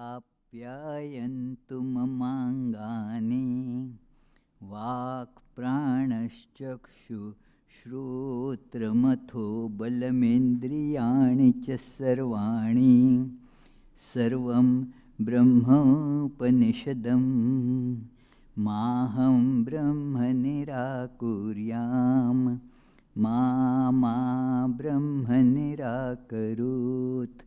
आप्यायन्तु ममाङ्गानि वाक्प्राणश्चक्षुश्रोत्रमथो बलमिन्द्रियाणि च सर्वाणि सर्वं ब्रह्मोपनिषदं माहं ब्रह्म निराकुर्याम् मा ब्रह्म निराकरोत्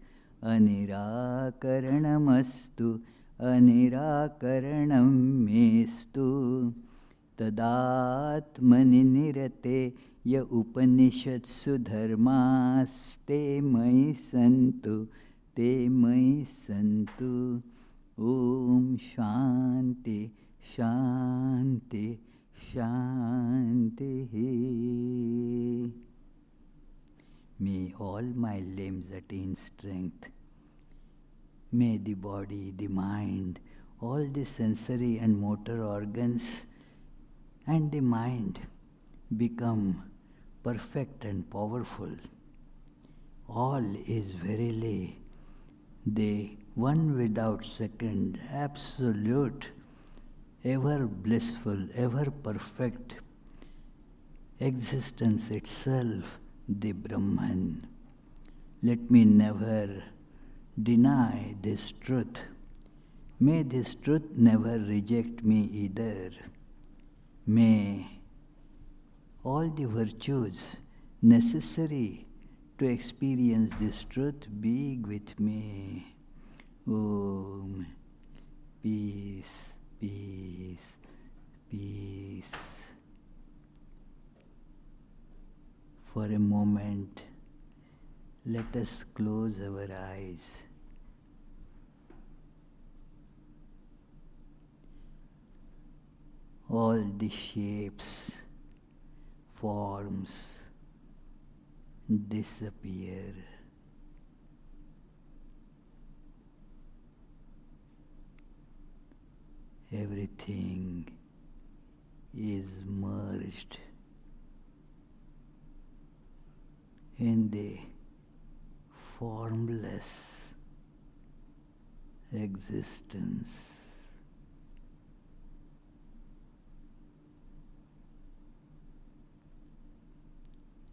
अनिराकरणमस्तु अनिराकरणं मेस्तु तदात्मनि निरते य उपनिषत्सु धर्मास्ते मयि सन्तु ते मयि सन्तु ॐ शान्ति शान्ति शान्तिः. May all my limbs attain strength. May the body, the mind, all the sensory and motor organs and the mind become perfect and powerful. All is verily the one without second, absolute, ever blissful, ever perfect existence itself, the Brahman. Let me never deny this truth. May this truth never reject me either. May all the virtues necessary to experience this truth be with me. Om. Peace, peace, peace. For a moment, let us close our eyes. All the shapes, forms disappear. Everything is merged in the formless existence.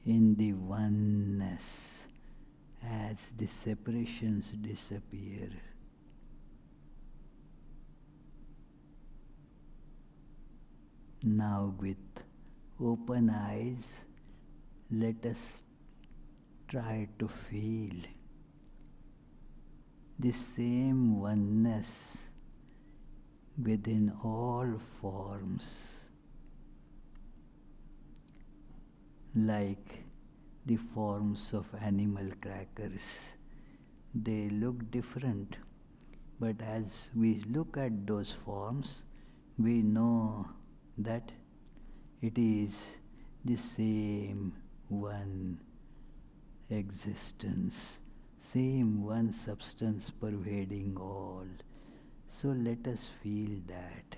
In the oneness as the separations disappear. Now with open eyes, let us try to feel the same oneness within all forms, like the forms of animal crackers. They look different, but as we look at those forms, we know that it is the same one existence, same one substance pervading all. So let us feel that.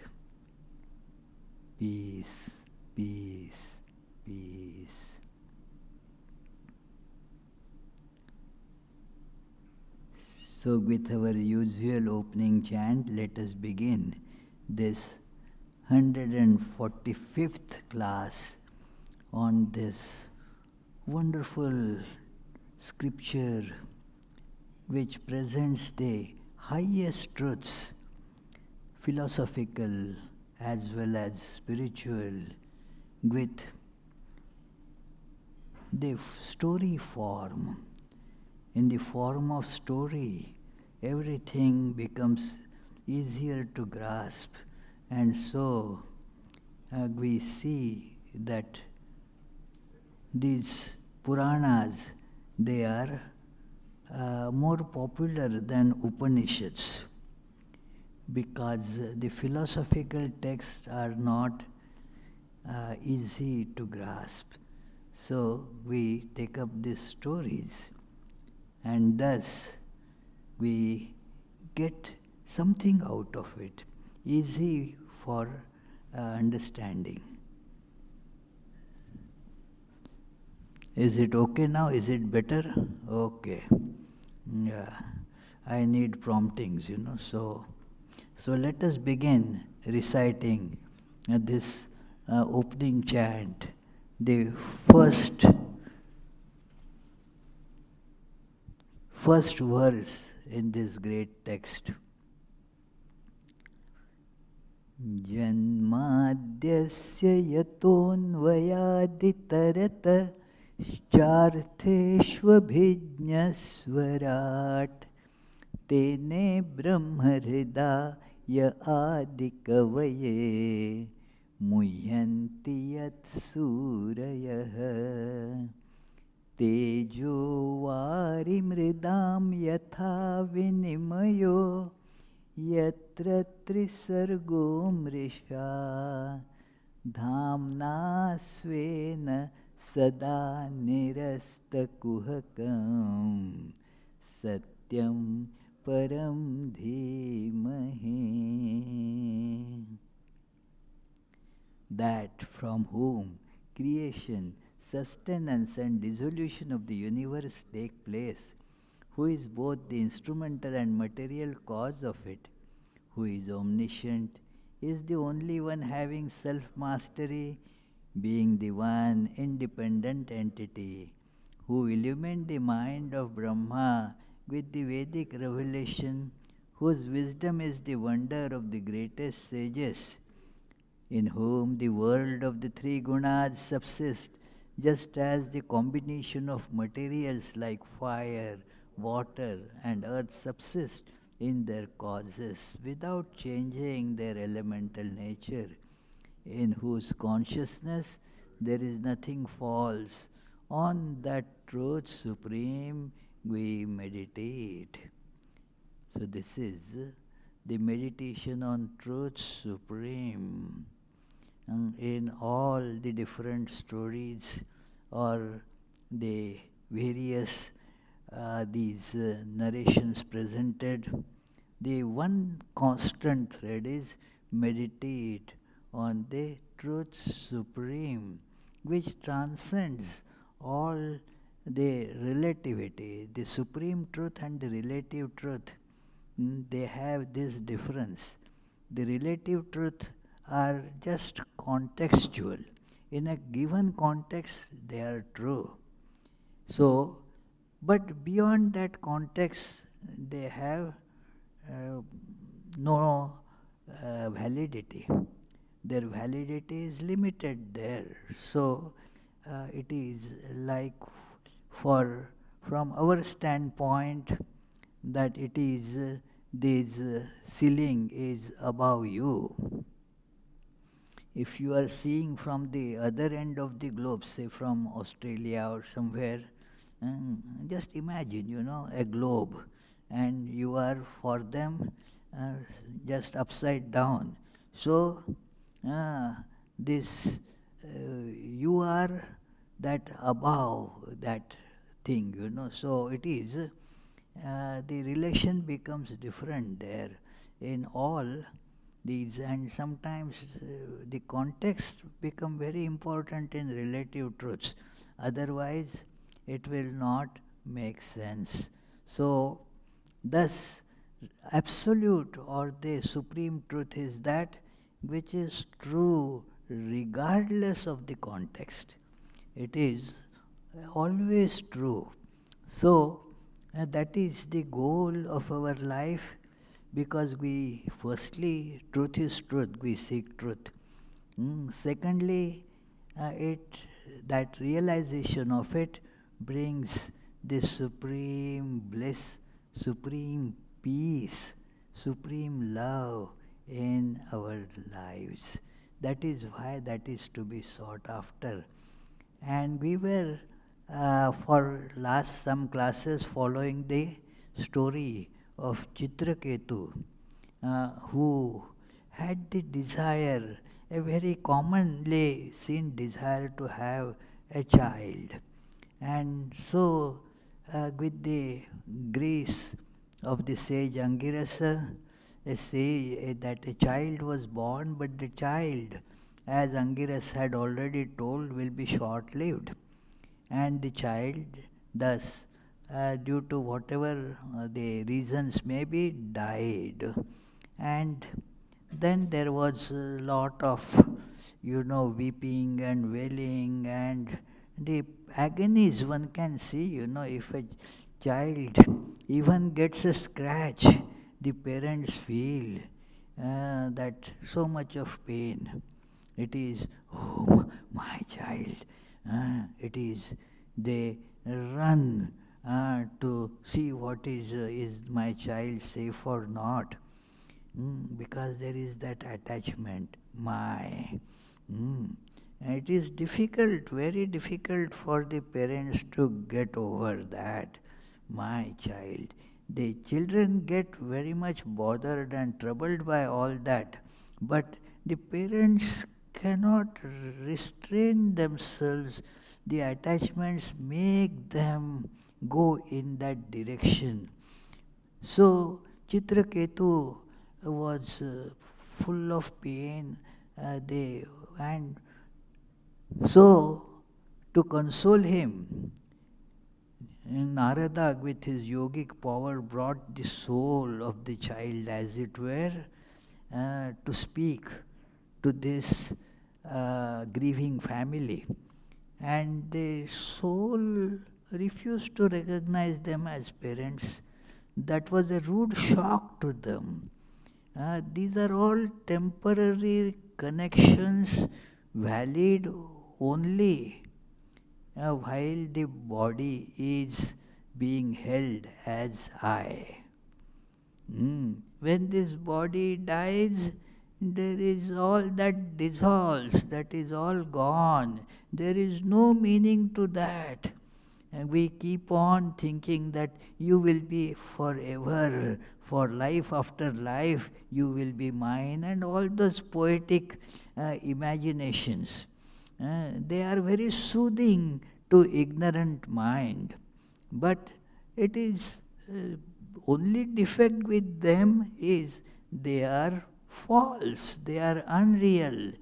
Peace, peace, peace. So with our usual opening chant, let us begin this 145th class on this wonderful scripture which presents the highest truths, philosophical as well as spiritual, with the story form. In the form of story, everything becomes easier to grasp, and so we see that these Puranas, they are more popular than Upanishads because the philosophical texts are not easy to grasp. So we take up these stories, and thus we get something out of it, easy for understanding. Is it okay now? Is it better? Okay. Yeah. I need promptings, So let us begin reciting this opening chant, the first first verse in this great text. Janmadhyasya yatonvayaditaratashchartheshvabhijnaswarat tene brahmhridaya adikavaye muhyanti yat surayah tejo varimridam yatha vinimayo yatra trisargo mrisha dhamna svena sada nirastakuhakam satyam param dhimahi. That from whom creation, sustenance and dissolution of the universe take place, who is both the instrumental and material cause of it, who is omniscient, is the only one having self-mastery, being the one independent entity, who illumined the mind of Brahma with the Vedic revelation, whose wisdom is the wonder of the greatest sages, in whom the world of the three gunas subsists, just as the combination of materials like fire, water and earth subsist in their causes without changing their elemental nature, in whose consciousness there is nothing false. On that truth supreme we meditate. So this is the meditation on truth supreme. In all the different stories or the various these narrations presented, the one constant thread is meditate on the truth supreme, which transcends all the relativity. The supreme truth and the relative truth, they have this difference. The relative truth are just contextual. In a given context, they are true. So, but beyond that context, they have no validity. Their validity is limited there. So, it is like from our standpoint, that it is this ceiling is above you. If you are seeing from the other end of the globe, say from Australia or somewhere, just imagine, a globe, and you are for them just upside down. So, this you are that above that thing, So it is the relation becomes different there in all these, and sometimes the context become very important in relative truths. Otherwise, it will not make sense. So, thus, absolute or the supreme truth is that which is true regardless of the context. It is always true. So, that is the goal of our life, because we, firstly, truth is truth, we seek truth. Secondly, that realization of it brings this supreme bliss, supreme peace, supreme love in our lives. That is why that is to be sought after. And we were, for last some classes, following the story of Chitra, who had the desire, a very commonly seen desire to have a child. And so, with the grace of the sage Angirasa, that a child was born, but the child, as Angiras had already told, will be short-lived. And the child thus due to whatever the reasons may be, died. And then there was a lot of, weeping and wailing and the agonies one can see, if a child even gets a scratch, the parents feel that so much of pain. It is, oh, my child. It is, they run to see what is my child safe or not. Because there is that attachment, my. Mm. And it is difficult, very difficult for the parents to get over that, my child. The children get very much bothered and troubled by all that, but the parents cannot restrain themselves. The attachments make them go in that direction. So Chitraketu was full of pain. And so to console him, Narada with his yogic power brought the soul of the child, as it were, to speak to this grieving family. And the soul refused to recognize them as parents. That was a rude shock to them. These are all temporary connections, valid only while the body is being held as I. When this body dies, there is all that dissolves, that is all gone. There is no meaning to that. And we keep on thinking that you will be forever, for life after life, you will be mine, and all those poetic imaginations. They are very soothing to ignorant mind. But it is only defect with them is they are false, they are unreal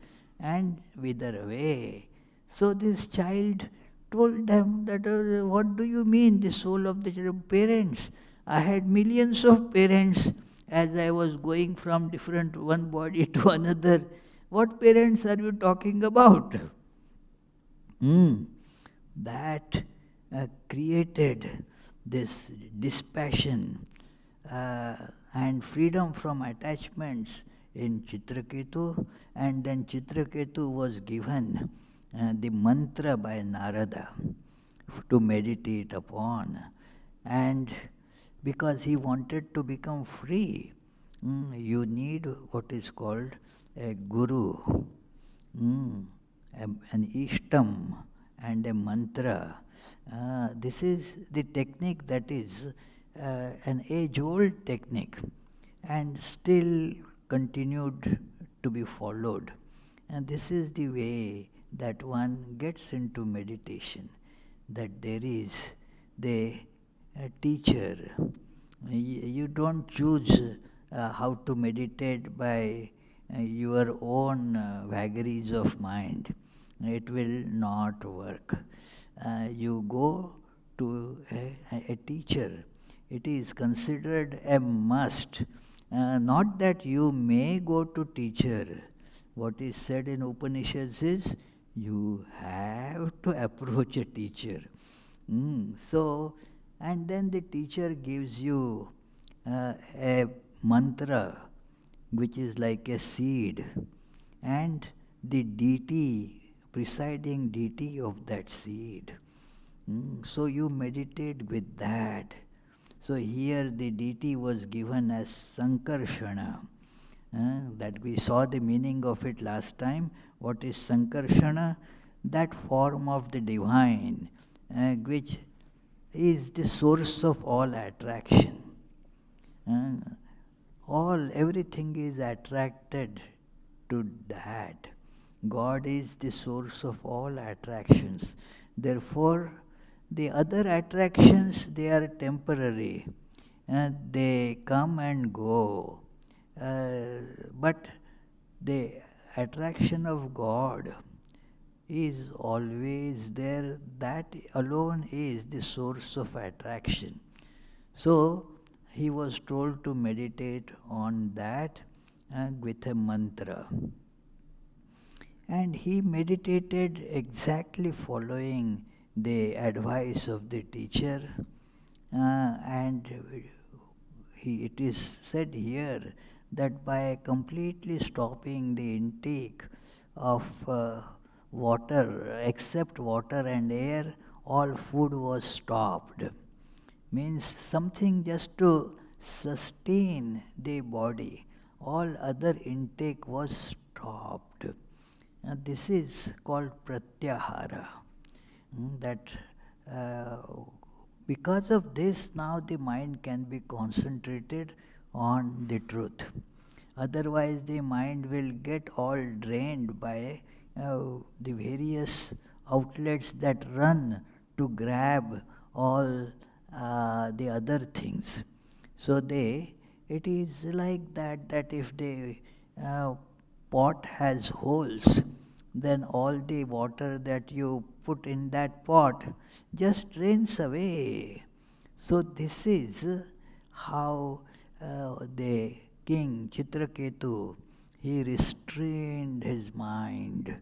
and wither away. So this child told them that, what do you mean, the soul of the parents? I had millions of parents as I was going from different one body to another. What parents are you talking about? That created this dispassion and freedom from attachments in Chitraketu, and then Chitraketu was given the mantra by Narada to meditate upon. And because he wanted to become free, you need what is called a guru, an ishtam, and a mantra. This is the technique that is an age-old technique and still continued to be followed. And this is the way that one gets into meditation, that there is the teacher. You don't choose how to meditate by your own vagaries of mind. It will not work. You go to a teacher. It is considered a must. Not that you may go to teacher. What is said in Upanishads is you have to approach a teacher. So, and then the teacher gives you a mantra which is like a seed, and the deity, presiding deity of that seed. So you meditate with that. So here the deity was given as Sankarshana. That we saw the meaning of it last time. What is Sankarshana? That form of the divine, which is the source of all attraction. Everything is attracted to that. God is the source of all attractions. Therefore, the other attractions, they are temporary. They come and go. But the attraction of God is always there, that alone is the source of attraction. So he was told to meditate on that with a mantra. And he meditated exactly following the advice of the teacher, and it is said here that by completely stopping the intake of water, except water and air, all food was stopped. Means something just to sustain the body. All other intake was stopped. This is called pratyahara. That because of this, now the mind can be concentrated on the truth. Otherwise, the mind will get all drained by the various outlets that run to grab all the other things. So it is like that if the uh, pot has holes, then all the water that you put in that pot just drains away. So this is how the king Chitraketu, he restrained his mind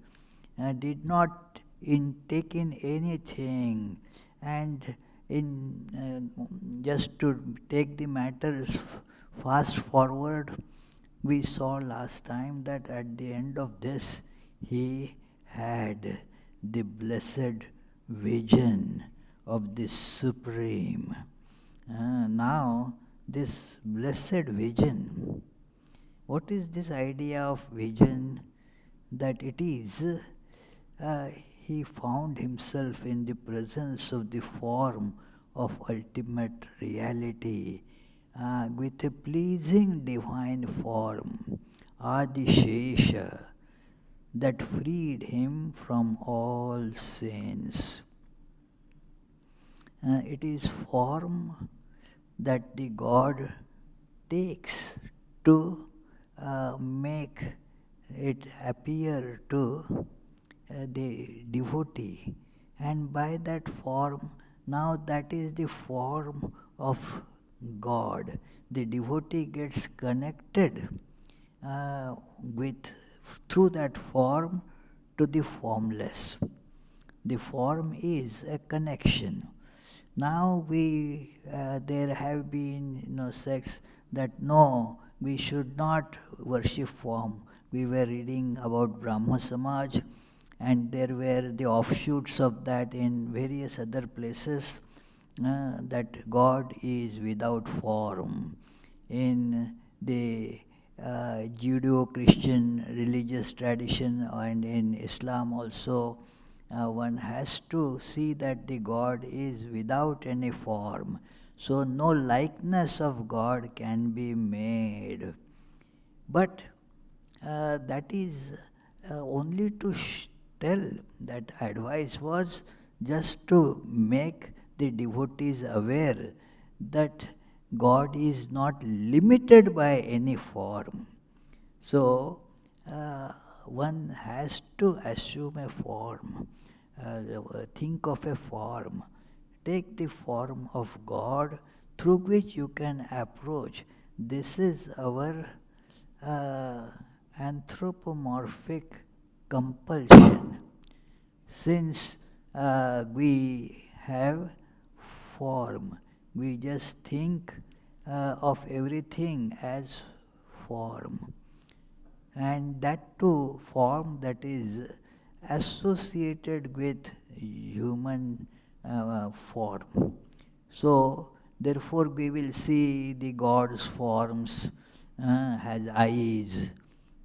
and did not take in anything, and just to take the matters fast forward, we saw last time that at the end of this, he had the blessed vision of the Supreme. Now, this blessed vision, what is this idea of vision? That it is, he found himself in the presence of the form of ultimate reality, with a pleasing divine form, Adishesha, that freed him from all sins. It is form that the God takes to make it appear to the devotee, and by that form, now that is the form of God. The devotee gets connected with through that form to the formless. The form is a connection. Now there have been sects that no, we should not worship form. We were reading about Brahma Samaj, and there were the offshoots of that in various other places, that God is without form. In the Judeo-Christian religious tradition and in Islam also, one has to see that the God is without any form. So no likeness of God can be made. But that is only to tell, that advice was just to make the devotees aware that God is not limited by any form. So one has to assume a form, think of a form, take the form of God through which you can approach. This is our anthropomorphic compulsion. Since we have form, we just think of everything as form. And that too, form that is associated with human form. So, therefore, we will see the God's forms has eyes,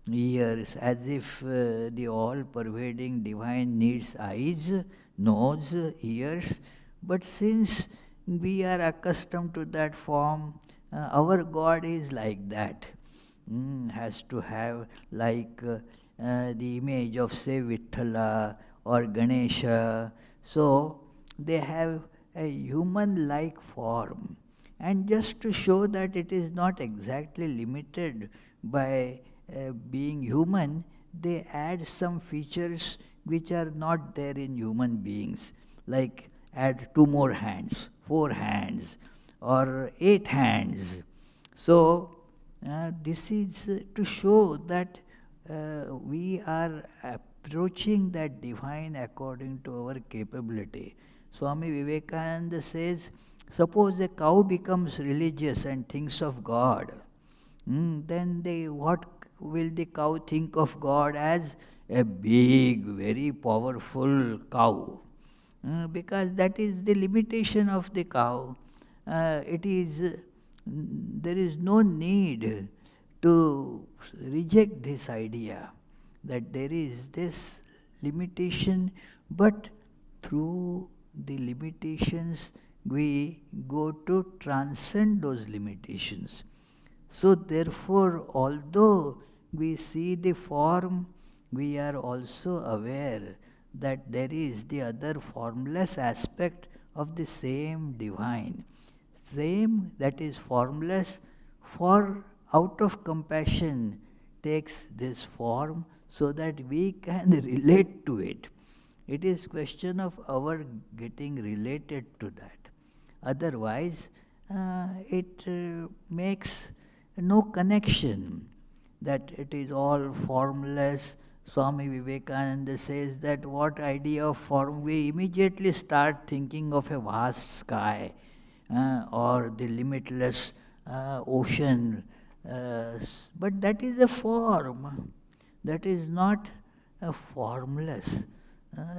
ears, as if the all-pervading divine needs eyes, nose, ears. But since we are accustomed to that form, our God is like that. Has to have like the image of, say, Vithala or Ganesha. So they have a human-like form. And just to show that it is not exactly limited by being human, they add some features which are not there in human beings, like add 2 more hands, 4 hands, or 8 hands. So, this is to show that we are approaching that divine according to our capability. Swami Vivekananda says, suppose a cow becomes religious and thinks of God, then what will the cow think of God? As a big, very powerful cow. Because that is the limitation of the cow. There is no need to reject this idea that there is this limitation, but through the limitations we go to transcend those limitations. So therefore, although we see the form, we are also aware that there is the other formless aspect of the same divine. Same that is formless, for out of compassion takes this form so that we can relate to it. It is question of our getting related to that. Otherwise, it makes no connection, that it is all formless. Swami Vivekananda says that what idea of form, we immediately start thinking of a vast sky or the limitless ocean. But that is a form, that is not a formless.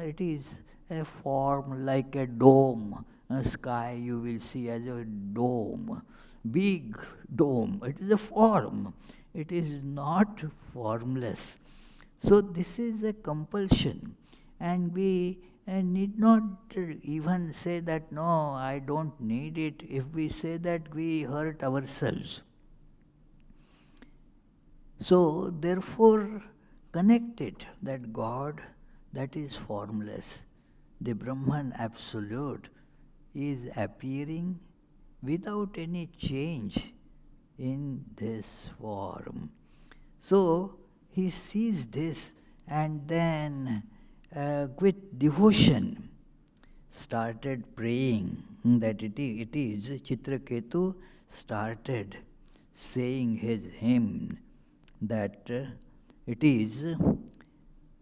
It is a form like a dome. A sky you will see as a dome, big dome. It is a form. It is not formless. So this is a compulsion, and we need not even say that no, I don't need it. If we say that, we hurt ourselves. So therefore, connect it that God, that is formless, the Brahman absolute, is appearing without any change in this form. So he sees this, and then with devotion started praying that it is Chitra started saying his hymn that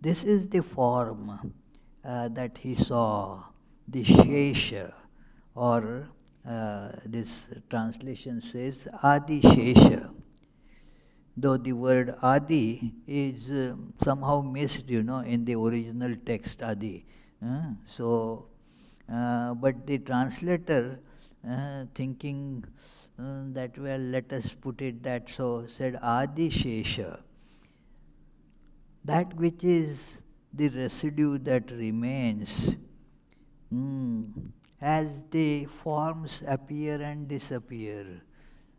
this is the form that he saw, the Shesha, or this translation says Adi Shesha. Though the word Adi is somehow missed, in the original text, Adi. But the translator, thinking that, well, let us put it that so, said Adi Shesha. That which is the residue that remains, as the forms appear and disappear.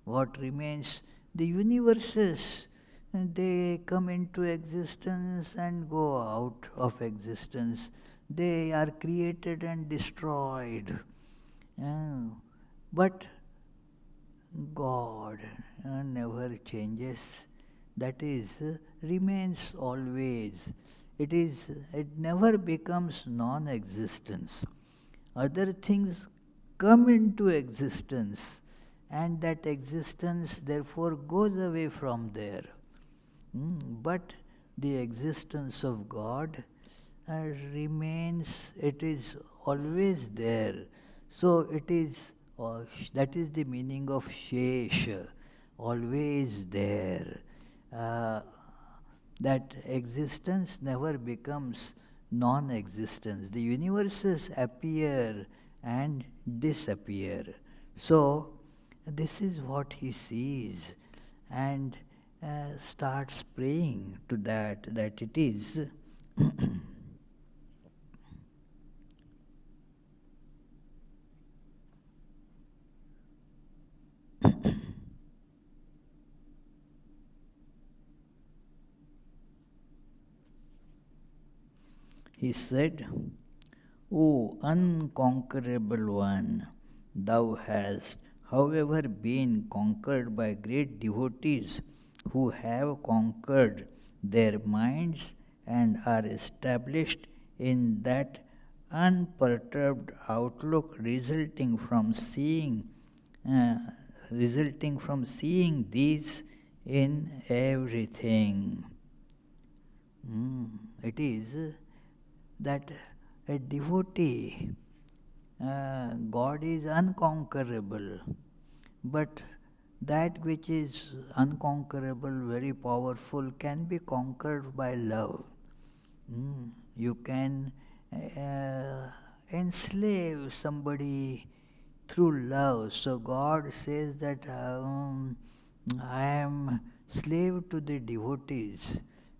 What remains? The universes, they come into existence and go out of existence. They are created and destroyed. But God never changes. That is, remains always. It never becomes non-existence. Other things come into existence, and that existence therefore goes away from there. But the existence of God remains, it is always there. So it is, that is the meaning of Shesha, always there. That existence never becomes non-existence. The universes appear and disappear. So this is what he sees, and starts praying to that it is he said, O unconquerable one, thou hast, however, been conquered by great devotees who have conquered their minds and are established in that unperturbed outlook uh, resulting from seeing these in everything. It is that a devotee, God is unconquerable, but that which is unconquerable, very powerful, can be conquered by love. You can enslave somebody through love. So God says that I am slave to the devotees.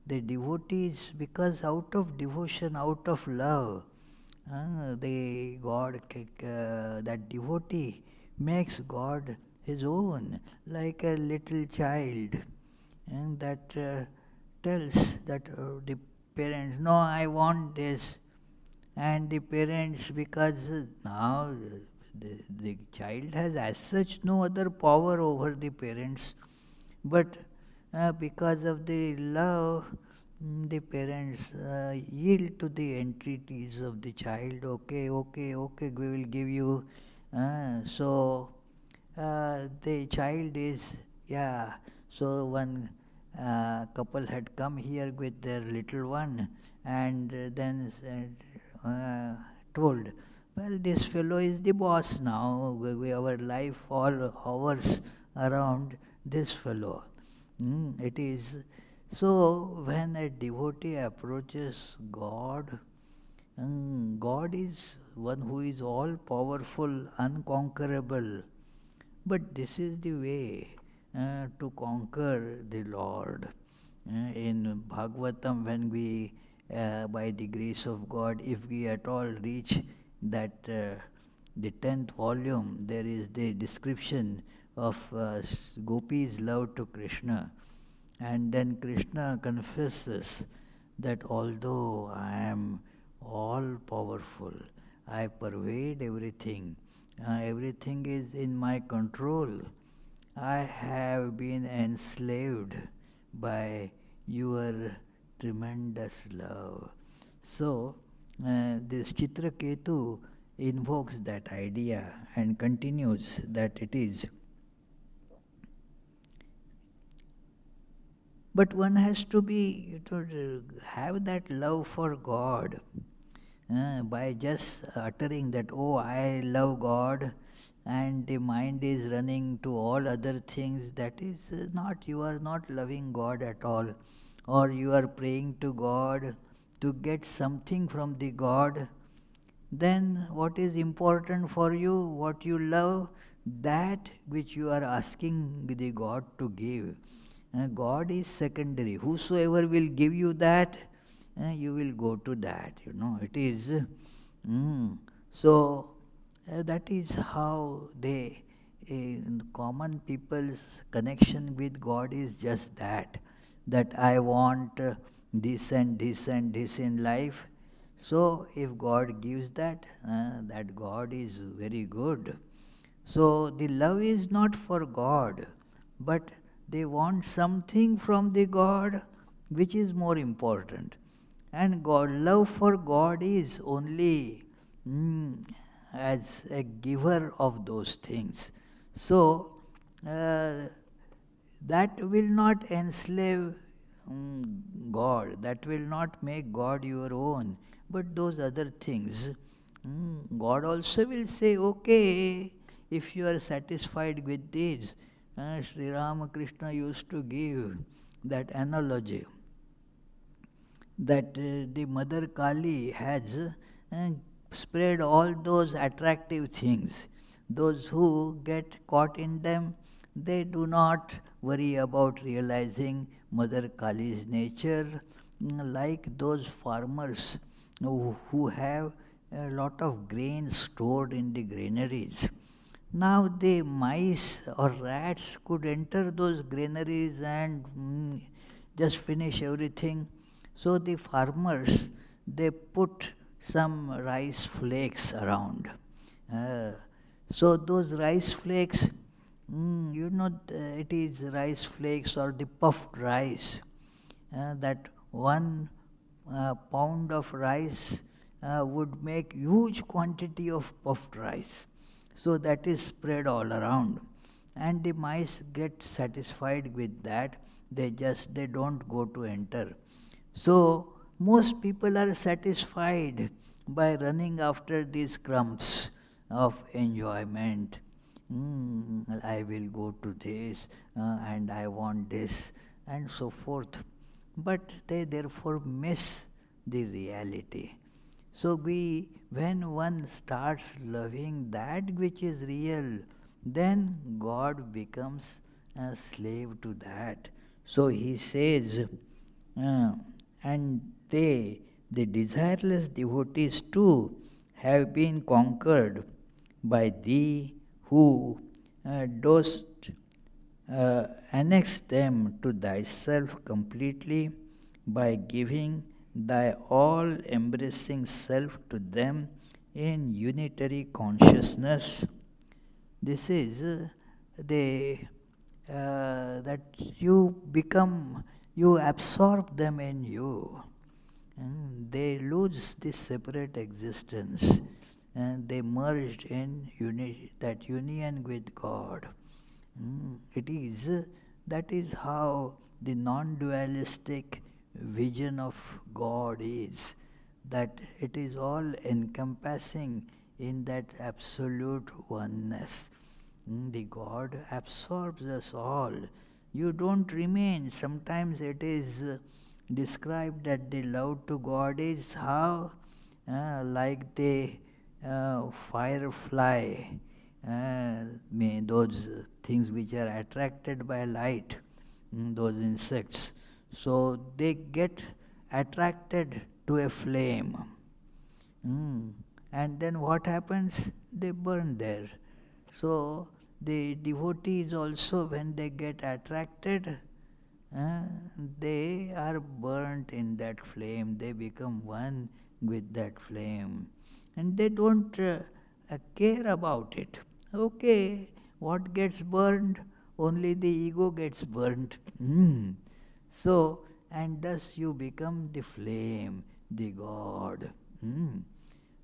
The devotees, because out of devotion, out of love, that devotee makes God his own, like a little child, and that tells that the parents, no, I want this, and the parents, because now the child has as such no other power over the parents, but because of the love, the parents yield to the entreaties of the child. Okay, okay, okay, we will give you. The child is, yeah. So one couple had come here with their little one, and then told, well, this fellow is the boss now. Our life all hovers around this fellow. It is so when a devotee approaches God, God is one who is all powerful, unconquerable. But this is the way to conquer the Lord. In Bhagavatam, when we, by the grace of God, if we at all reach that the 10th volume, there is the description of Gopi's love to Krishna. And then Krishna confesses that although I am all powerful, I pervade everything, everything is in my control. I have been enslaved by your tremendous love. So, this Chitra Ketu invokes that idea and continues that it is. But one has to have that love for God. By just uttering that, oh, I love God, and the mind is running to all other things, that is not, you are not loving God at all. Or you are praying to God to get something from the God. Then what is important for you, what you love, that which you are asking the God to give. God is secondary. Whosoever will give you that, you will go to that. It is. So that is how common people's connection with God is just that. That I want this and this and this in life. So if God gives that, that God is very good. So the love is not for God, but they want something from the God which is more important. And love for God is only as a giver of those things. So that will not enslave God, that will not make God your own, but those other things. God also will say, okay, if you are satisfied with this. Sri Ramakrishna used to give that analogy that the Mother Kali has spread all those attractive things. Those who get caught in them, they do not worry about realizing Mother Kali's nature, like those farmers who have a lot of grain stored in the granaries. Now the mice or rats could enter those granaries and just finish everything. So the farmers, they put some rice flakes around. Uh, so those rice flakes, it is rice flakes or the puffed rice. That 1 pound of rice would make huge quantity of puffed rice. So that is spread all around. And the mice get satisfied with that. They don't go to enter. So most people are satisfied by running after these crumbs of enjoyment. I will go to this and I want this and so forth. But they therefore miss the reality. So when one starts loving that which is real, then God becomes a slave to that. So he says, uh, and the desireless devotees too, have been conquered by thee who dost annex them to thyself completely by giving thy all embracing self to them in unitary consciousness. This is the that you absorb them in you. They lose this separate existence and they merged in that union with God. That is how the non-dualistic vision of God is, that it is all encompassing in that absolute oneness. The God absorbs us all. You don't remain. Sometimes it is described that the love to God is how, like the firefly, those things which are attracted by light, those insects. So they get attracted to a flame. And then what happens? They burn there. So the devotees also, when they get attracted, uh, they are burnt in that flame. They become one with that flame. And they don't care about it. Okay, what gets burned? Only the ego gets burnt. So, and thus you become the flame, the God.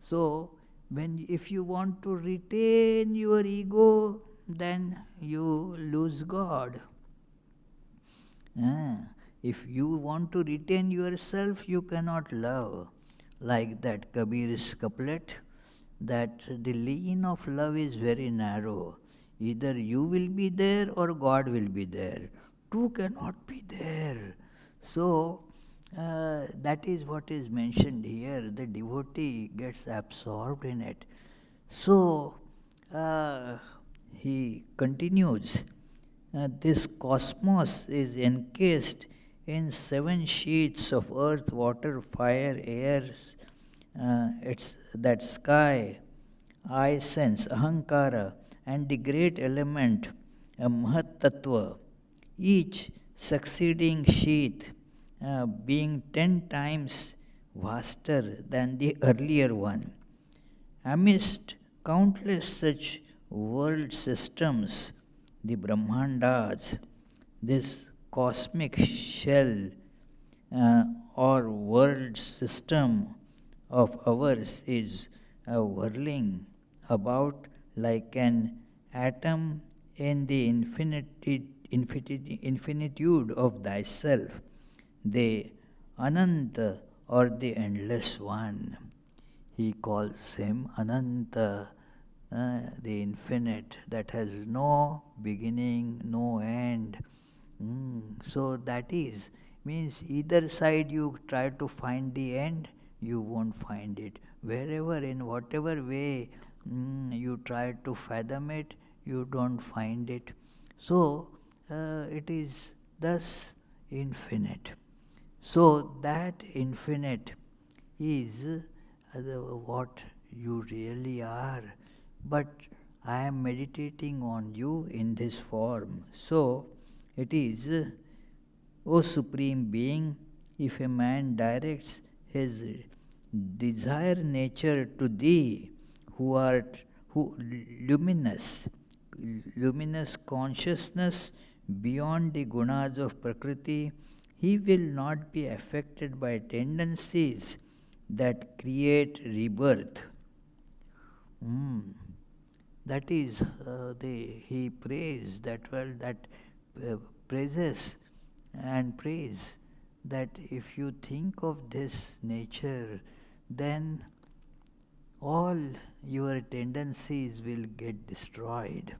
So, if you want to retain your ego, then you lose God. If you want to retain yourself, you cannot love. Like that Kabir's couplet, that the lane of love is very narrow. Either you will be there or God will be there. Two cannot be there. So, that is what is mentioned here. The devotee gets absorbed in it. So, he continues, this cosmos is encased in 7 sheets of earth, water, fire, air, it's that sky, I sense, ahankara, and the great element, a mahat tattva, each succeeding sheath being 10 times vaster than the earlier one. Amidst countless such world systems, the Brahmandas, this cosmic shell uh, or world system of ours is whirling about like an atom in the infinitude of thyself, the Ananta or the endless one. He calls him Ananta, the infinite, that has no beginning, no end. So that means either side you try to find the end, you won't find it. Wherever, in whatever way you try to fathom it, you don't find it. So it is thus infinite. So that infinite is what you really are. But I am meditating on you in this form. So it is, O Supreme Being, if a man directs his desire nature to thee, who luminous consciousness beyond the gunas of Prakriti, he will not be affected by tendencies that create rebirth. That is, he prays that, well, that praises and prays that if you think of this nature, then all your tendencies will get destroyed,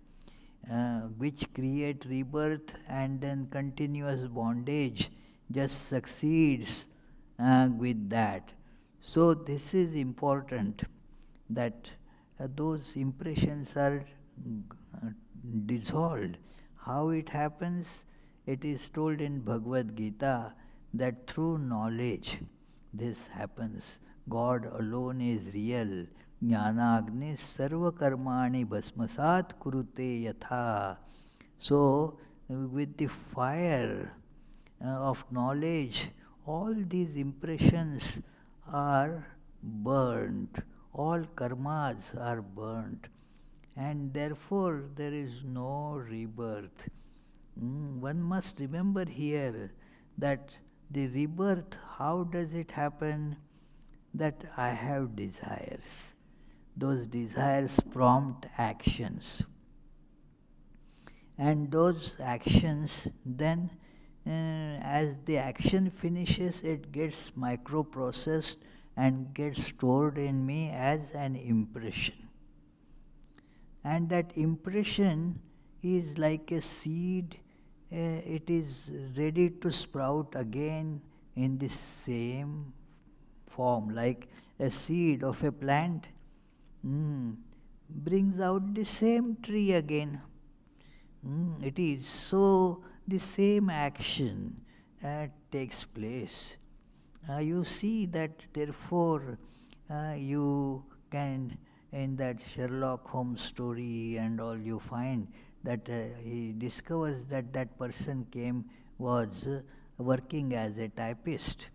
which create rebirth, and then continuous bondage just succeeds with that. So this is important, that those impressions are uh, dissolved. How it happens? It is told in Bhagavad Gita that through knowledge this happens. God alone is real. Jnana agni sarva karmani bhasmasat kurute yatha. So, with the fire of knowledge, all these impressions are burnt, all karmas are burnt, and therefore there is no rebirth. One must remember here that the rebirth, how does it happen? That I have desires. Those desires prompt actions. And those actions then, as the action finishes, it gets microprocessed and gets stored in me as an impression. And that impression is like a seed, it is ready to sprout again in the same form, like a seed of a plant brings out the same tree again. It is so, the same action takes place. You see that, therefore, you can, in that Sherlock Holmes story and all, you find that he discovers that that person was working as a typist,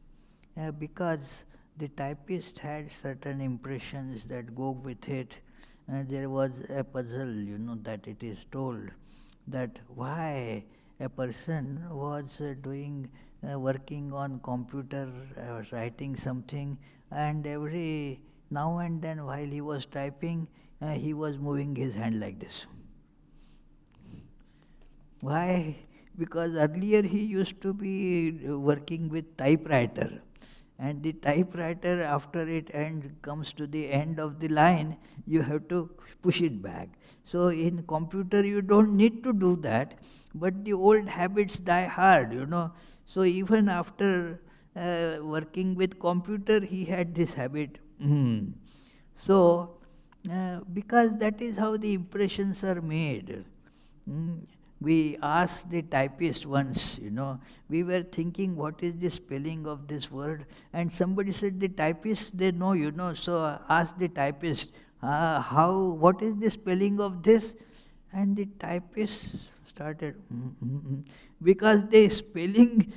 because the typist had certain impressions that go with it. There was a puzzle, that it is told that why a person was working on computer, writing something, and every now and then while he was typing, he was moving his hand like this. Why? Because earlier he used to be working with typewriter, and the typewriter, after it comes to the end of the line, you have to push it back. So in computer you don't need to do that, but the old habits die hard. So even after working with computer, he had this habit. So because that is how the impressions are made. We asked the typist once, we were thinking what is the spelling of this word, and somebody said the typist, they know, so ask the typist, what is the spelling of this? And the typist started, because the spelling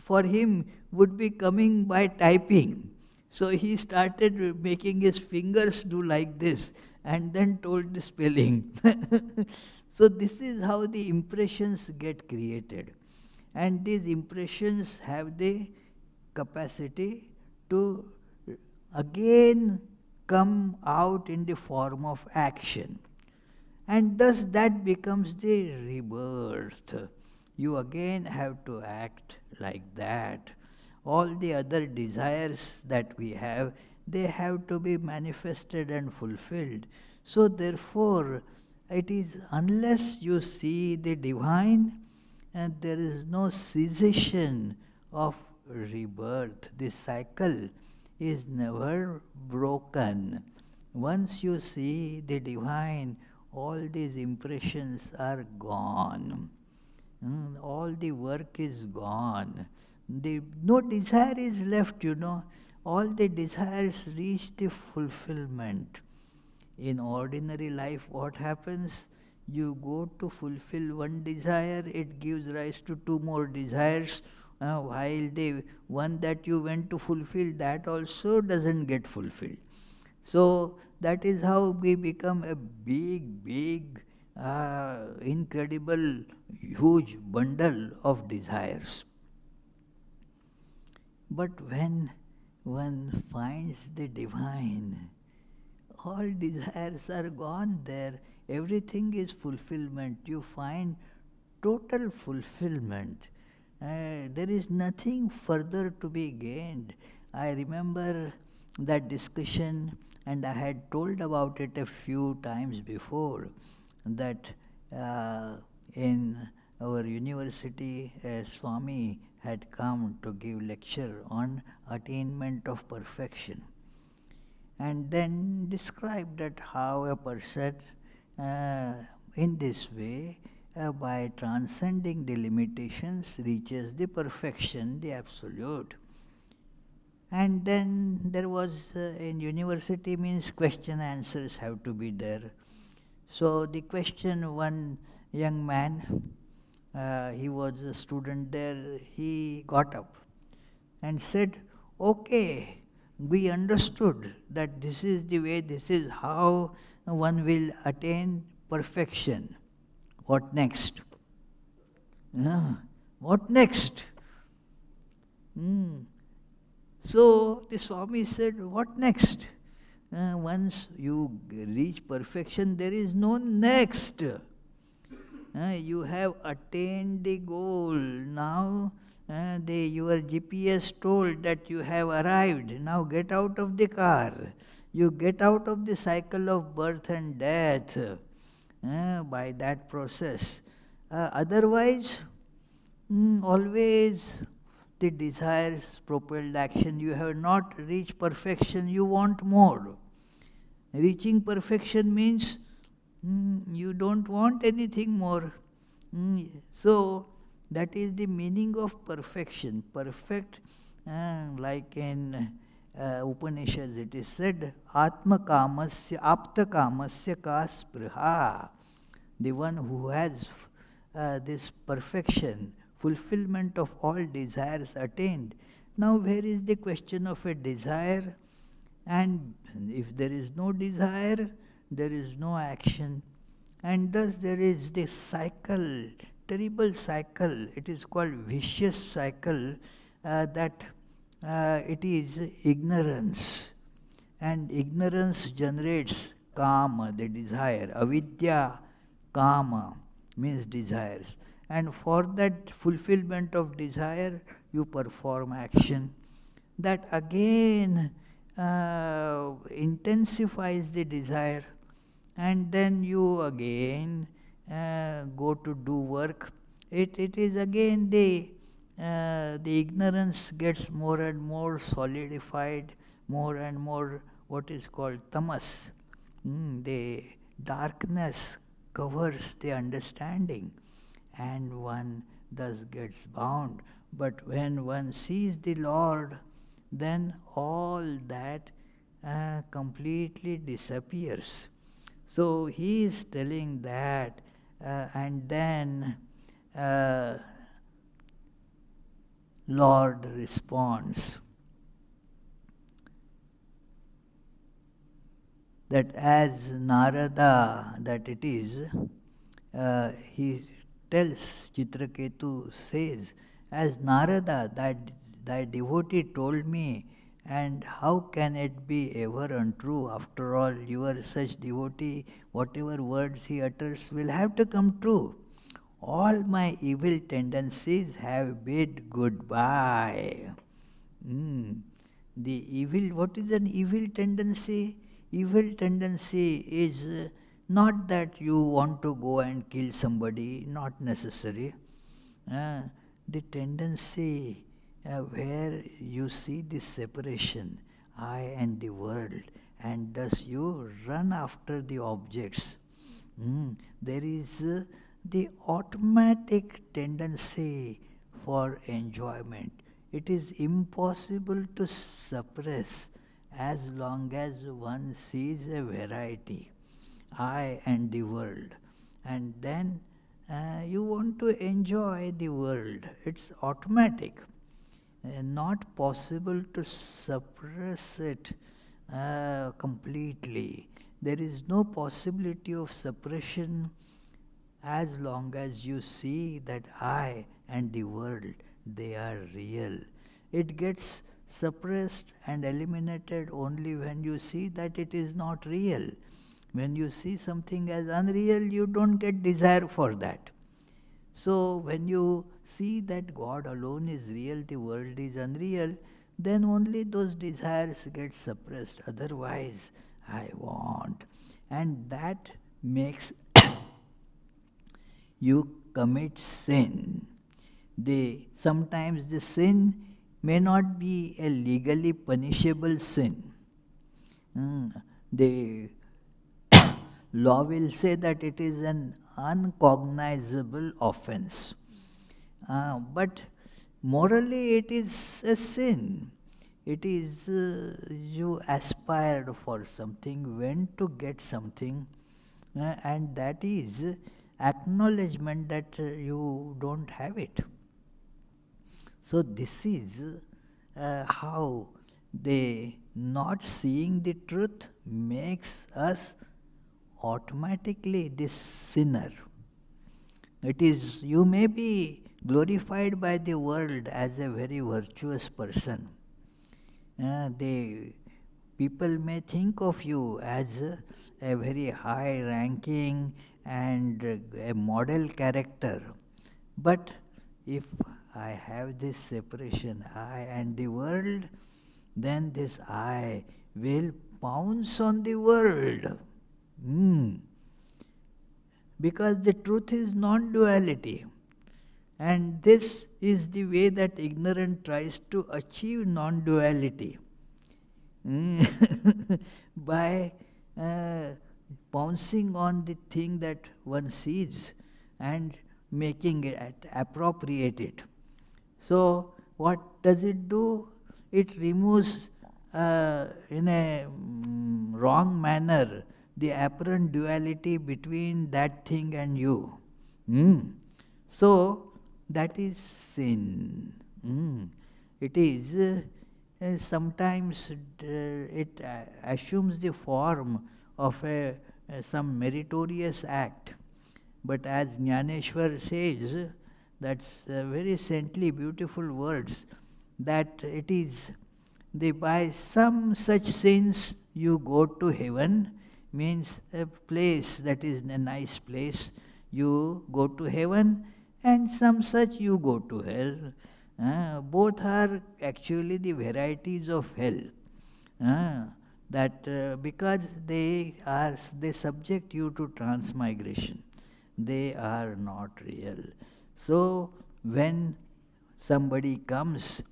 for him would be coming by typing. So he started making his fingers do like this, and then told the spelling. So this is how the impressions get created. And these impressions have the capacity to again come out in the form of action. And thus that becomes the rebirth. You again have to act like that. All the other desires that we have, they have to be manifested and fulfilled. So therefore, it is unless you see the divine, and there is no cessation of rebirth. The cycle is never broken. Once you see the divine, all these impressions are gone. All the work is gone. No desire is left, All the desires reach the fulfillment. In ordinary life, what happens? You go to fulfill one desire, it gives rise to two more desires, while the one that you went to fulfill, that also doesn't get fulfilled. So that is how we become a big, incredible, huge bundle of desires. But when one finds the divine. All desires are gone there. Everything is fulfillment. You find total fulfillment. There is nothing further to be gained. I remember that discussion, and I had told about it a few times before, that in our university, a Swami had come to give lecture on attainment of perfection, and then described that how a person uh, in this way, by transcending the limitations, reaches the perfection, the absolute. And then there was, in university means question answers have to be there. So the question, one young man, he was a student there, he got up and said, okay, we understood that this is the way, this is how one will attain perfection. What next? What next? So the Swami said, what next? Once you reach perfection, there is no next. You have attained the goal. Now your GPS told that you have arrived. Now get out of the car. You get out of the cycle of birth and death by that process. Otherwise, always the desires propelled action. You have not reached perfection, you want more. Reaching perfection means you don't want anything more. So, that is the meaning of perfection. Perfect, like in Upanishads it is said, Atma kamasya apta kamasya ka spriha. The one who has this perfection, fulfillment of all desires attained. Now, where is the question of a desire? And if there is no desire, there is no action. And thus there is this cycle, terrible cycle. It is called vicious cycle, that it is ignorance. And ignorance generates kama, the desire. Avidya, kama means desires. And for that fulfillment of desire, you perform action. That again intensifies the desire, and then you again go to do work. It is again the ignorance gets more and more solidified, more and more what is called tamas. The darkness covers the understanding, and one thus gets bound. But when one sees the Lord, then all that completely disappears. So he is telling that, and then Lord responds that as Narada, that it is, he tells, Chitraketu says, as Narada, that thy devotee told me, and how can it be ever untrue? After all, you are such devotee, whatever words he utters will have to come true. All my evil tendencies have bid goodbye. The evil, what is an evil tendency? Evil tendency is not that you want to go and kill somebody, not necessary. The tendency where you see this separation, I and the world, and thus you run after the objects. There is the automatic tendency for enjoyment. It is impossible to suppress as long as one sees a variety, I and the world. And then you want to enjoy the world. It's automatic. Not possible to suppress it completely. There is no possibility of suppression as long as you see that I and the world, they are real. It gets suppressed and eliminated only when you see that it is not real. When you see something as unreal, you don't get desire for that. So when you see that God alone is real, the world is unreal, then only those desires get suppressed. Otherwise, I want. And that makes you commit sin. Sometimes the sin may not be a legally punishable sin. The law will say that it is an uncognizable offense. But morally it is a sin. It is you aspired for something, went to get something, and that is acknowledgement that you don't have it. So this is how the not seeing the truth makes us automatically this sinner. It is, you may be glorified by the world as a very virtuous person. The people may think of you as a very high ranking and a model character. But if I have this separation, I and the world, then this I will pounce on the world. Because the truth is non-duality. And this is the way that ignorance tries to achieve non-duality. By pouncing on the thing that one sees and making it appropriate it. So what does it do? It removes in a wrong manner the apparent duality between that thing and you. So that is sin. It is sometimes it assumes the form of some meritorious act. But as Jnaneshwar says, that's very saintly beautiful words, that it is by some such sins you go to heaven, means a place that is a nice place, you go to heaven, and some such you go to hell. Both are actually the varieties of hell. Because they subject you to transmigration. They are not real. So when somebody comes,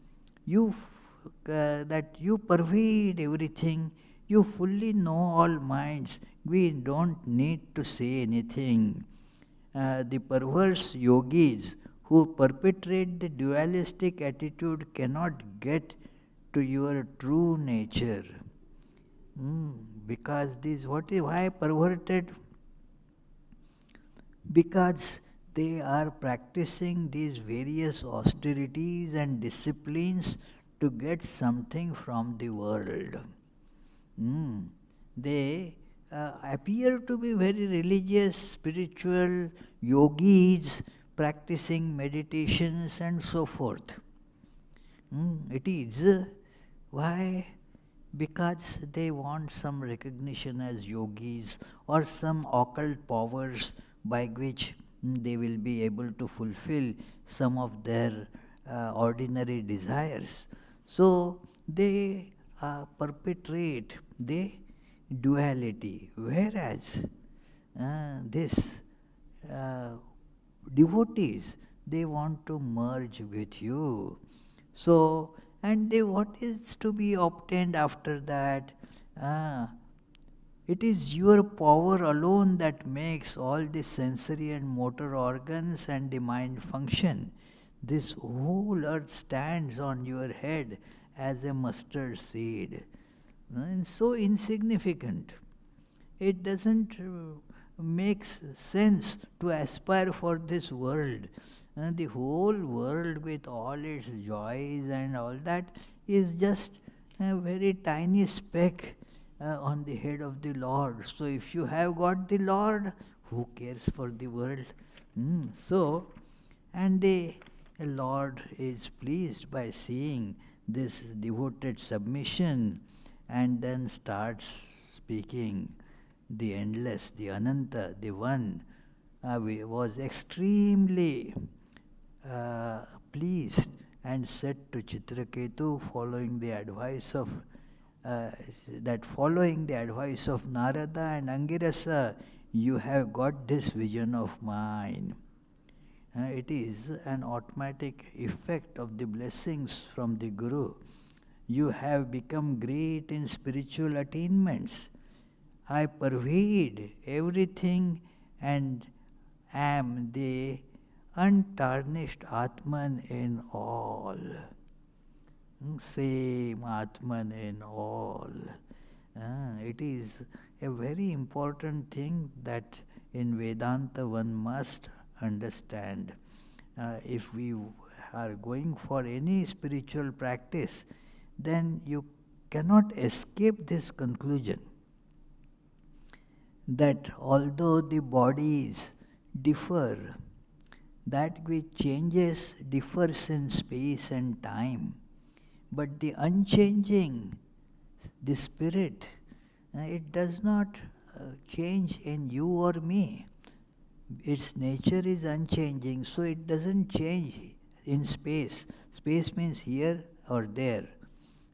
that you pervade everything, you fully know all minds. We don't need to say anything. The perverse yogis who perpetrate the dualistic attitude cannot get to your true nature. Because why perverted? Because they are practicing these various austerities and disciplines to get something from the world. They appear to be very religious, spiritual, yogis, practicing meditations and so forth. It is why? Because they want some recognition as yogis or some occult powers by which they will be able to fulfill some of their ordinary desires. So they perpetrate the duality, whereas this devotees, they want to merge with you. So, and what is to be obtained after that? It is your power alone that makes all the sensory and motor organs and the mind function. This whole earth stands on your head as a mustard seed. And so insignificant. It doesn't make sense to aspire for this world. The whole world with all its joys and all that is just a very tiny speck on the head of the Lord. So if you have got the Lord, who cares for the world? So, and the Lord is pleased by seeing this devoted submission, and then starts speaking the endless, the Ananta, the One, was extremely uh, pleased and said to Chitraketu, following the advice of Narada and Angirasa, you have got this vision of mine. It is an automatic effect of the blessings from the Guru. You have become great in spiritual attainments. I pervade everything and am the untarnished Atman in all. Same Atman in all. It is a very important thing that in Vedanta one must understand. If we are going for any spiritual practice, then you cannot escape this conclusion that although the bodies differ, that which changes differs in space and time, but the unchanging, the spirit, it does not change in you or me. Its nature is unchanging, so it doesn't change in space. Space means here or there.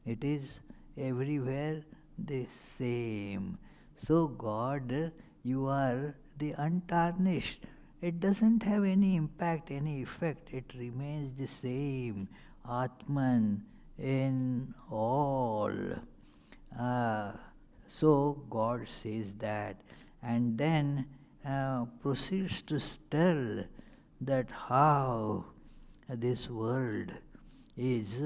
It is everywhere the same. So God, you are the untarnished. It doesn't have any impact, any effect. It remains the same. Atman in all. So God says that, and then proceeds to tell that how this world is.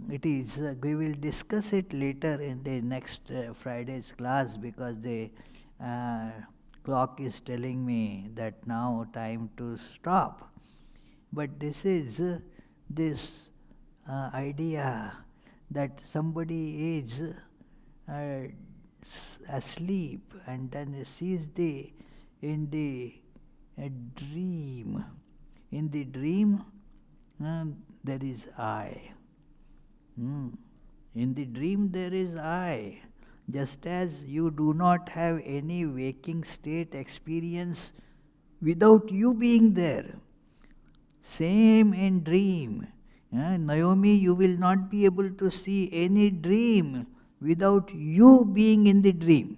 We will discuss it later in the next Friday's class, because the clock is telling me that now time to stop. But this is this idea that somebody is asleep and then sees in the dream. In the dream, there is I. In the dream there is I. Just as you do not have any waking state experience without you being there. Same in dream. Naomi, you will not be able to see any dream without you being in the dream.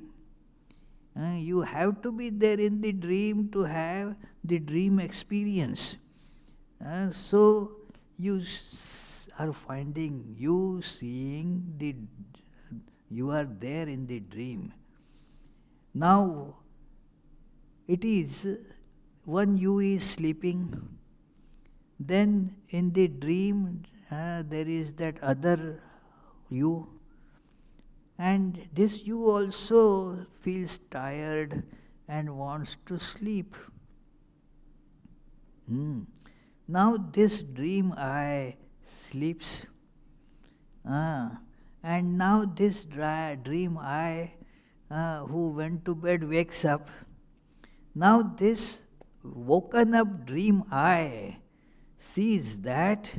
You have to be there in the dream to have the dream experience. So you are finding, you seeing you are there in the dream. Now, it is when you is sleeping, then in the dream there is that other you, and this you also feels tired and wants to sleep. Now this dream I sleeps, and now this dream I who went to bed wakes up. Now this woken up dream I sees that,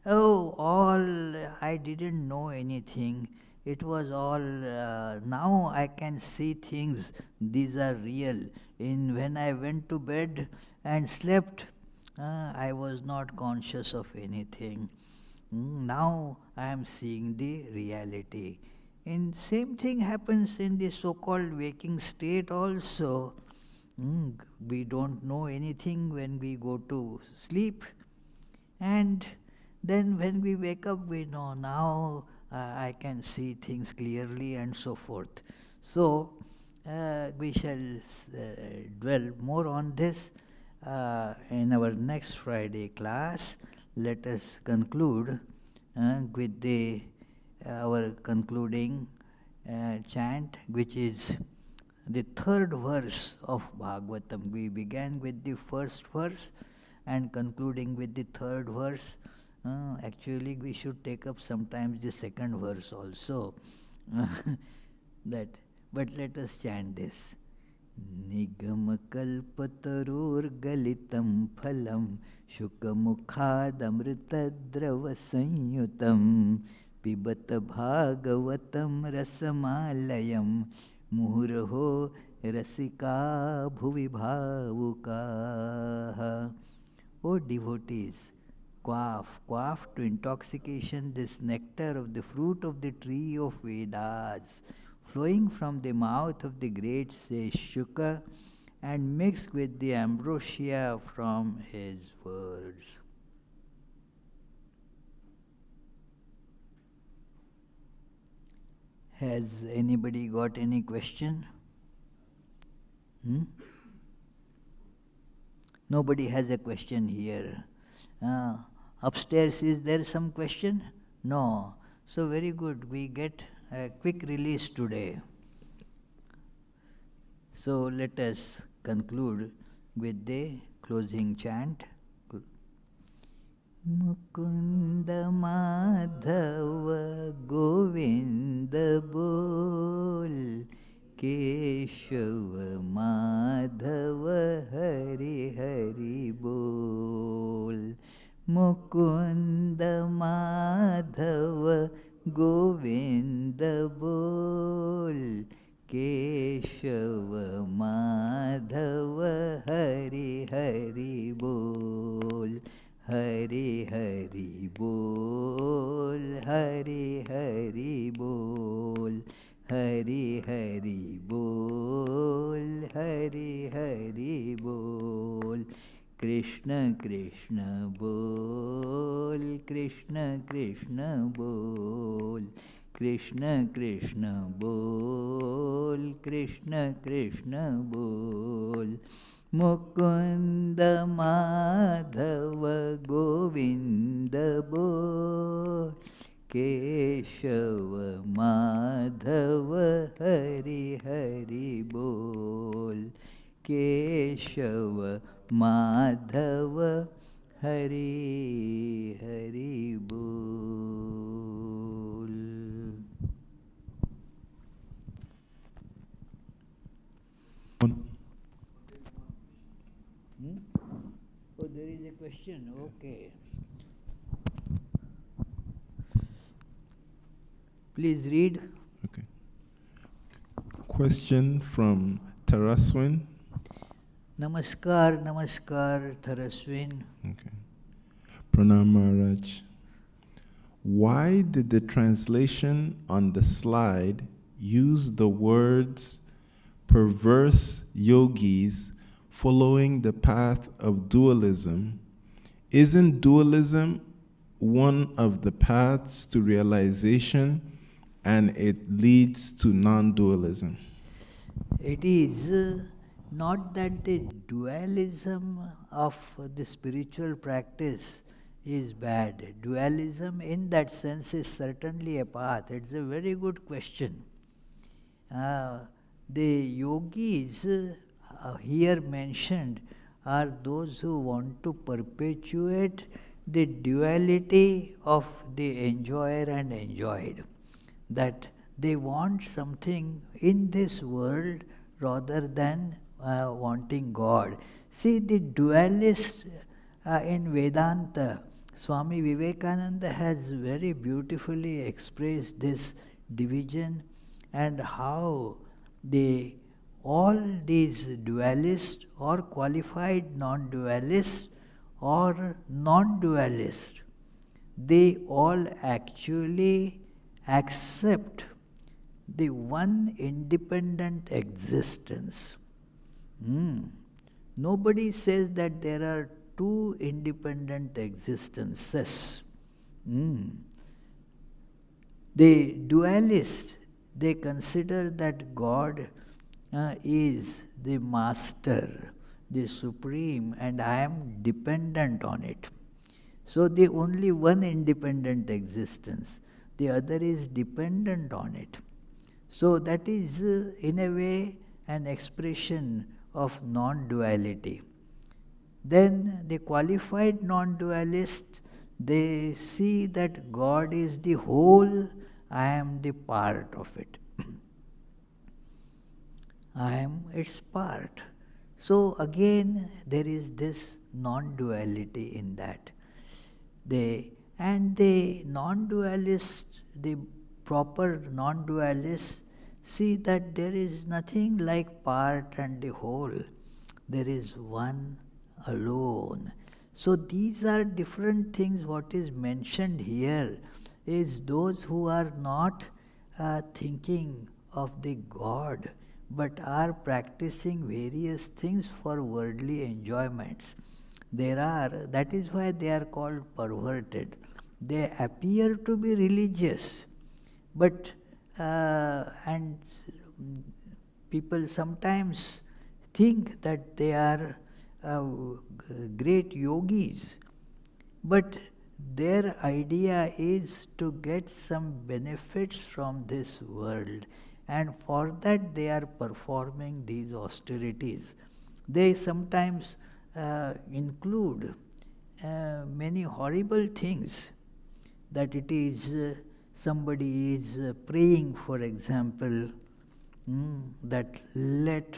all I didn't know anything. It was all, now I can see things, these are real. When I went to bed and slept, I was not conscious of anything. Now I am seeing the reality. And same thing happens in the so-called waking state also. We don't know anything when we go to sleep. And then when we wake up, we know now I can see things clearly and so forth. So we shall dwell more on this in our next Friday class. Let us conclude with our concluding chant, which is the third verse of Bhagavatam. We began with the first verse and concluding with the third verse. Actually, we should take up sometimes the second verse also. But let us chant this. निगमकल्पतरोर्गलितं फलं शुकमुखादमृतद्रवसंयुतं पिबत भागवतं रसमालयं मुहुर्हो रसिका भुवि भावुकाः. O devotees, quaff to intoxication this nectar of the fruit of the tree of Vedas, flowing from the mouth of the great sage Shuka and mixed with the ambrosia from his words. Has anybody got any question? Nobody has a question here. Upstairs, is there some question? No. So very good, we get a quick release today. So let us conclude with the closing chant. Mukunda Madhava Govinda Bol, Keshava Madhava Hari Hari Bol. Mukunda Madhava Govinda Bol, Keshava Madhava Hari Hari Bol. Hari Hari Bol, Hari Hari Bol, Hari Hari Bol, Hari Hari Bol. Krishna Krishna Bol, Krishna Krishna Bol, Krishna Krishna Bol, Krishna Krishna Bol. Mukunda Madhava Govinda Bol, Keshava Madhava Hari Hari Bol, Keshava Madhava Hari Hari Bol. Oh, there is a question. Okay. Please read. Okay. Question from Taraswin. Namaskar, Namaskar, Taraswin. Okay. Pranam Maharaj. Why did the translation on the slide use the words perverse yogis following the path of dualism? Isn't dualism one of the paths to realization, and it leads to non-dualism? It is not that the dualism of the spiritual practice is bad. Dualism in that sense is certainly a path. It's a very good question. The yogis here mentioned are those who want to perpetuate the duality of the enjoyer and enjoyed. That they want something in this world rather than wanting God. See, the dualist in Vedanta, Swami Vivekananda has very beautifully expressed this division and how all these dualists or qualified non-dualists or non-dualists, they all actually accept the one independent existence. Nobody says that there are two independent existences. The dualists, they consider that God is the master, the supreme, and I am dependent on it. So the only one independent existence, the other is dependent on it. So that is in a way an expression of non-duality. Then the qualified non-dualists, they see that God is the whole, I am the part of it. I am its part. So again, there is this non-duality in that. The non-dualist, the proper non-dualist, see that there is nothing like part and the whole. There is one alone. So these are different things. What is mentioned here is those who are not thinking of the God, but are practicing various things for worldly enjoyments. That is why they are called perverted. They appear to be religious, but and people sometimes think that they are great yogis, but their idea is to get some benefits from this world, and for that they are performing these austerities. They sometimes include many horrible things, that it is somebody is praying, for example, that let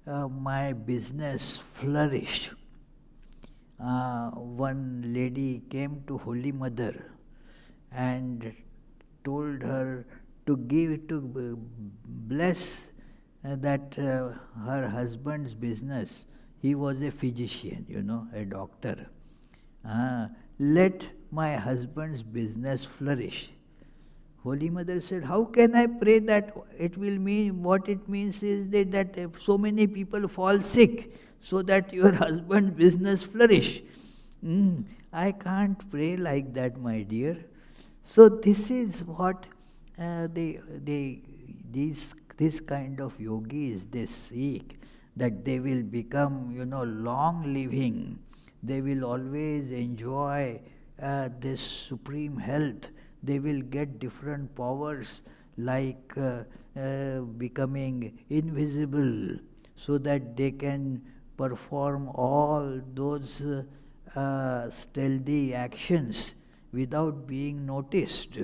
my business flourish. One lady came to Holy Mother and told her to bless that her husband's business. He was a physician, a doctor. Let my husband's business flourish. Holy Mother said, how can I pray that? It will mean, what it means is that if so many people fall sick so that your husband's business flourish. I can't pray like that, my dear. So this is what this kind of yogis, they seek, that they will become, long living. They will always enjoy this supreme health. They will get different powers, like becoming invisible, so that they can perform all those stealthy actions without being noticed.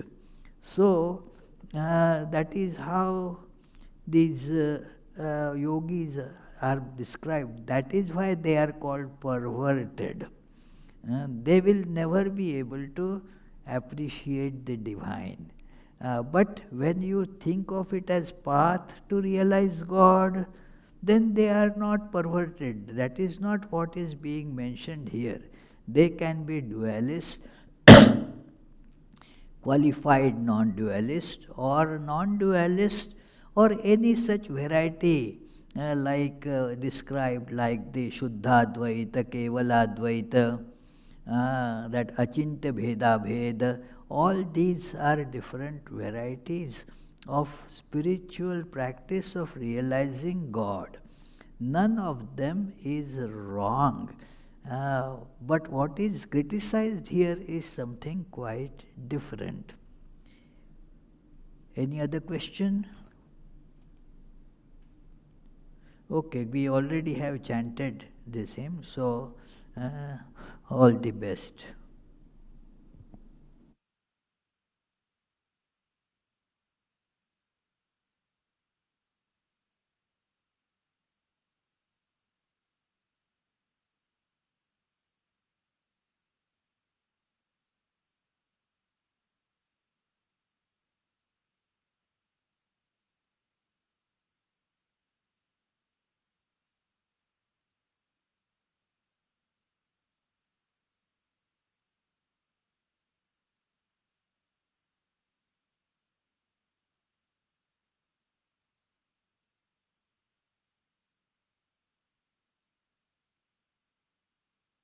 So that is how these yogis are described. That is why they are called perverted. They will never be able to appreciate the divine. But when you think of it as path to realize God, then they are not perverted. That is not what is being mentioned here. They can be dualists, qualified non-dualist, or non-dualist, or any such variety like described, like the Shuddhadvaita, Kevaladvaita, that Achintya Bheda Bheda. All these are different varieties of spiritual practice of realizing God. None of them is wrong. But what is criticized here is something quite different. Any other question? Okay, we already have chanted the same, so all the best.